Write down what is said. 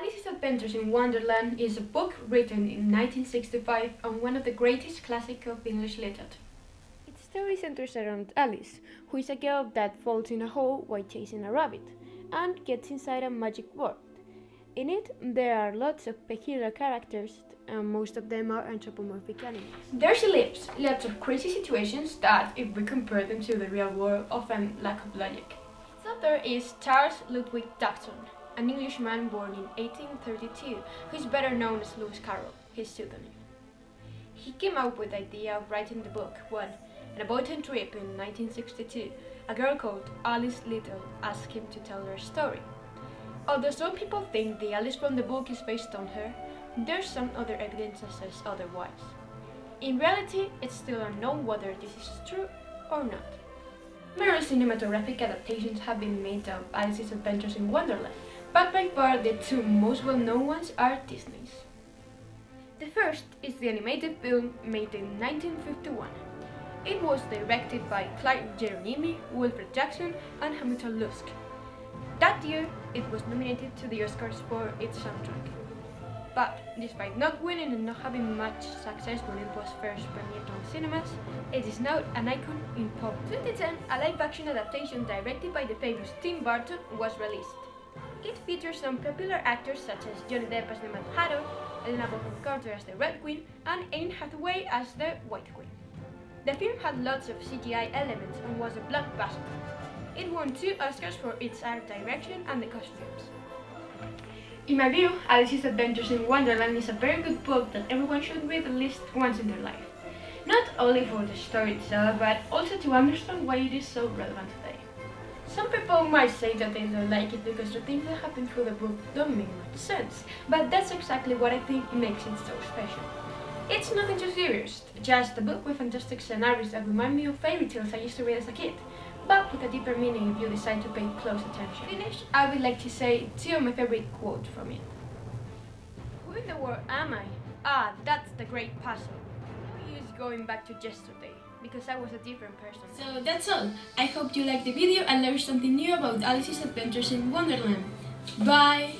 Alice's Adventures in Wonderland is a book written in 1965 and one of the greatest classics of English literature. Its story centers around Alice, who is a girl that falls in a hole while chasing a rabbit and gets inside a magic world. In it, there are lots of peculiar characters, and most of them are anthropomorphic animals. There she lives, lots of crazy situations that, if we compare them to the real world, often lack of logic. Its author is Charles Ludwig Dodgson, an Englishman born in 1832, who is better known as Lewis Carroll, his pseudonym. He came up with the idea of writing the book when, on a boating trip in 1962, a girl called Alice Little asked him to tell her story. Although some people think the Alice from the book is based on her, there's some other evidence that says otherwise. In reality, it's still unknown whether this is true or not. Numerous cinematographic adaptations have been made of Alice's Adventures in Wonderland, but by far the two most well-known ones are Disney's. The first is the animated film made in 1951. It was directed by Clyde Geronimi, Wilfred Jackson, and Hamilton Luske. That year, it was nominated to the Oscars for its soundtrack. But despite not winning and not having much success when it was first premiered on cinemas, it is now an icon in pop. In 2010, a live-action adaptation directed by the famous Tim Burton was released. It features some popular actors such as Johnny Depp as the Mad Hatter, Helena Bonham Carter as the Red Queen, and Anne Hathaway as the White Queen. The film had lots of CGI elements and was a blockbuster. It won 2 Oscars for its art direction and the costumes. In my view, Alice's Adventures in Wonderland is a very good book that everyone should read at least once in their life. Not only for the story itself, but also to understand why it is so relevant today. Some people might say that they don't like it because the things that happen through the book don't make much sense, but that's exactly what I think makes it so special. It's nothing too serious, just a book with fantastic scenarios that remind me of fairy tales I used to read as a kid, but with a deeper meaning if you decide to pay close attention. To finish, I would like to say 2 of my favorite quotes from it. Who in the world am I? Ah, that's the great puzzle. No use going back to yesterday, because I was a different person. So that's all. I hope you liked the video and learned something new about Alice's Adventures in Wonderland. Bye!